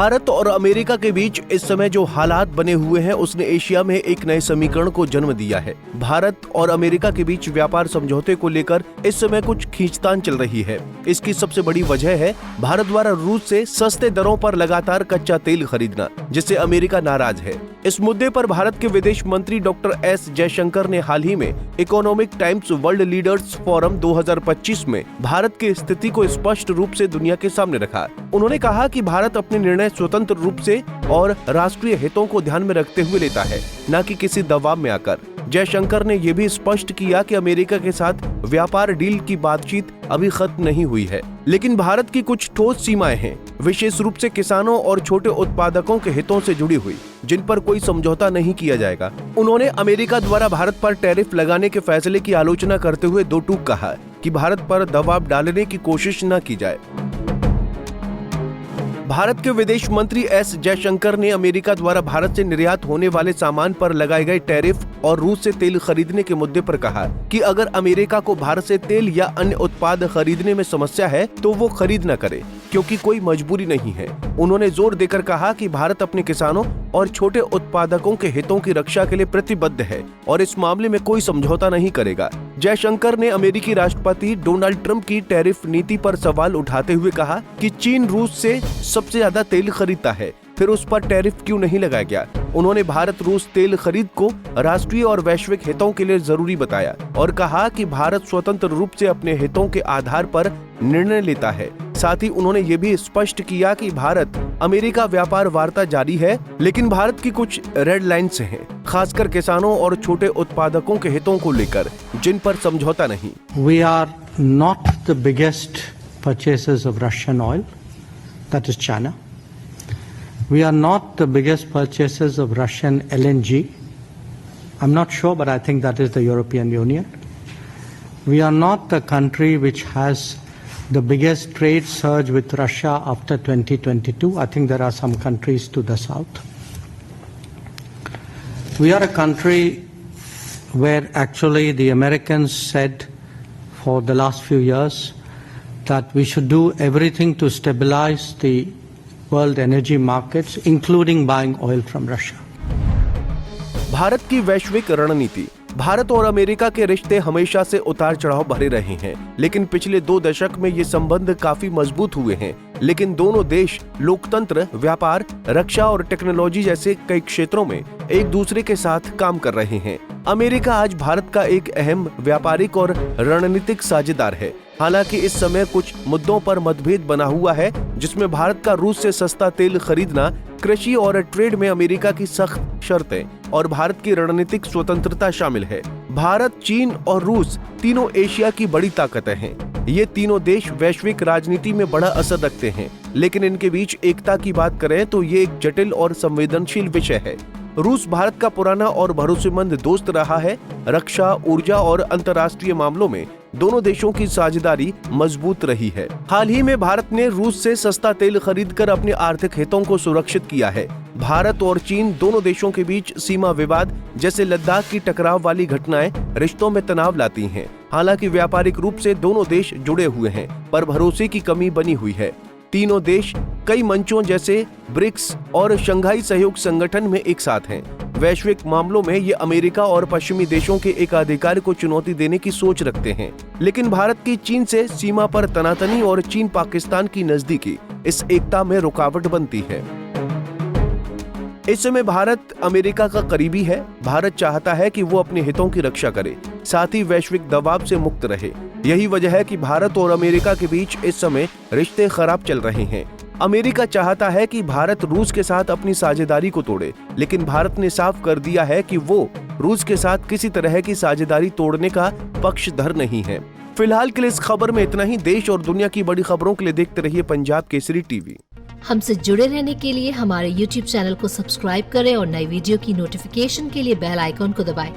भारत और अमेरिका के बीच इस समय जो हालात बने हुए हैं उसने एशिया में एक नए समीकरण को जन्म दिया है। भारत और अमेरिका के बीच व्यापार समझौते को लेकर इस समय कुछ खींचतान चल रही है। इसकी सबसे बड़ी वजह है भारत द्वारा रूस से सस्ते दरों पर लगातार कच्चा तेल खरीदना, जिससे अमेरिका नाराज है। इस मुद्दे पर भारत के विदेश मंत्री डॉक्टर एस जयशंकर ने हाल ही में economic times world leaders forum 2025 में भारत की स्थिति को स्पष्ट रूप से दुनिया के सामने रखा। उन्होंने कहा कि भारत अपने निर्णय स्वतंत्र रूप से और राष्ट्रीय हितों को ध्यान में रखते हुए लेता है, न कि किसी दबाव में आकर। जयशंकर ने यह भी स्पष्ट किया कि अमेरिका के साथ व्यापार डील की बातचीत अभी खत्म नहीं हुई है, लेकिन भारत की कुछ ठोस सीमाएं हैं, विशेष रूप से किसानों और छोटे उत्पादकों के हितों से जुड़ी हुई, जिन पर कोई समझौता नहीं किया जाएगा। उन्होंने अमेरिका द्वारा भारत पर टैरिफ लगाने के फैसले की आलोचना करते हुए दो टूक कहा कि भारत पर दबाव डालने की कोशिश न की जाए। भारत के विदेश मंत्री एस जयशंकर ने अमेरिका द्वारा भारत से निर्यात होने वाले सामान पर लगाए गए टैरिफ और रूस से तेल खरीदने के मुद्दे पर कहा कि अगर अमेरिका को भारत से तेल या अन्य उत्पाद खरीदने में समस्या है तो वो खरीद न करे, क्योंकि कोई मजबूरी नहीं है। उन्होंने जोर देकर कहा कि भारत अपने किसानों और छोटे उत्पादकों के हितों की रक्षा के लिए प्रतिबद्ध है और इस मामले में कोई समझौता नहीं करेगा। जयशंकर ने अमेरिकी राष्ट्रपति डोनाल्ड ट्रंप की टैरिफ नीति पर सवाल उठाते हुए कहा कि चीन रूस से सबसे ज्यादा तेल खरीदता है, फिर उस पर टैरिफ क्यों नहीं लगाया गया। उन्होंने भारत रूस तेल खरीद को राष्ट्रीय और वैश्विक हितों के लिए जरूरी बताया और कहा कि भारत स्वतंत्र रूप से अपने हितों के आधार पर निर्णय लेता है। साथ ही उन्होंने ये भी स्पष्ट किया कि भारत अमेरिका व्यापार वार्ता जारी है, लेकिन भारत की कुछ रेड लाइन्स हैं, खासकर किसानों और छोटे उत्पादकों के हितों को लेकर, जिन पर समझौता नहीं। We are not the biggest purchasers of Russian oil, that is China. We are not the biggest purchasers of Russian LNG. I'm not sure, but I think that is the European Union. We are not the country which has the biggest trade surge with Russia after 2022. I think there are some countries to the south. We are a country where actually the Americans said for the last few years that we should do everything to stabilize the world energy markets, including buying oil from Russia. Bharat की वैश्विक रणनीति। भारत और America के रिश्ते हमेशा से उतार चढ़ाव भरे रहे हैं, लेकिन पिछले 2 दशक में ये संबंध काफी मजबूत हुए हैं। लेकिन दोनों देश लोकतंत्र, व्यापार, रक्षा और टेक्नोलॉजी जैसे कई क्षेत्रों में एक दूसरे के साथ काम कर रहे हैं। अमेरिका आज भारत का एक अहम व्यापारिक और रणनीतिक साझेदार है। हालांकि इस समय कुछ मुद्दों पर मतभेद बना हुआ है, जिसमें भारत का रूस से सस्ता तेल खरीदना, कृषि और ट्रेड में अमेरिका की सख्त शर्तें और भारत की रणनीतिक स्वतंत्रता शामिल है। भारत, चीन और रूस तीनों एशिया की बड़ी ताकतें हैं। ये तीनों देश वैश्विक राजनीति में बड़ा असर रखते हैं, लेकिन इनके बीच एकता की बात करें तो ये एक जटिल और संवेदनशील विषय है। रूस भारत का पुराना और भरोसेमंद दोस्त रहा है। रक्षा, ऊर्जा और अंतर्राष्ट्रीय मामलों में दोनों देशों की साझेदारी मजबूत रही है। हाल ही में भारत ने रूस से सस्ता तेल खरीदकर अपने आर्थिक हितों को सुरक्षित किया है। भारत और चीन दोनों देशों के बीच सीमा विवाद जैसे लद्दाख की टकराव वाली घटनाएं रिश्तों में तनाव लाती हैं। हालांकि व्यापारिक रूप से दोनों देश जुड़े हुए हैं, पर भरोसे की कमी बनी हुई है। तीनों देश कई मंचों जैसे ब्रिक्स और शंघाई सहयोग संगठन में एक साथ हैं। वैश्विक मामलों में ये अमेरिका और पश्चिमी देशों के एकाधिकार को चुनौती देने की सोच रखते हैं, लेकिन भारत की चीन से सीमा पर तनातनी और चीन पाकिस्तान की नजदीकी इस एकता में रुकावट बनती है। इस समय भारत अमेरिका का करीबी है। भारत चाहता है कि वो अपने हितों की रक्षा करे, साथ ही वैश्विक दबाव से मुक्त रहे। यही वजह है कि भारत और अमेरिका के बीच इस समय रिश्ते खराब चल रहे हैं। अमेरिका चाहता है कि भारत रूस के साथ अपनी साझेदारी को तोड़े, लेकिन भारत ने साफ कर दिया है कि वो रूस के साथ किसी तरह की साझेदारी तोड़ने का पक्षधर नहीं है। फिलहाल के लिए इस खबर में इतना ही। देश और दुनिया की बड़ी खबरों के लिए देखते रहिए पंजाब केसरी टीवी। हमसे जुड़े रहने के लिए हमारे YouTube चैनल को सब्सक्राइब करें और नई वीडियो की नोटिफिकेशन के लिए बेल आइकॉन को दबाएं।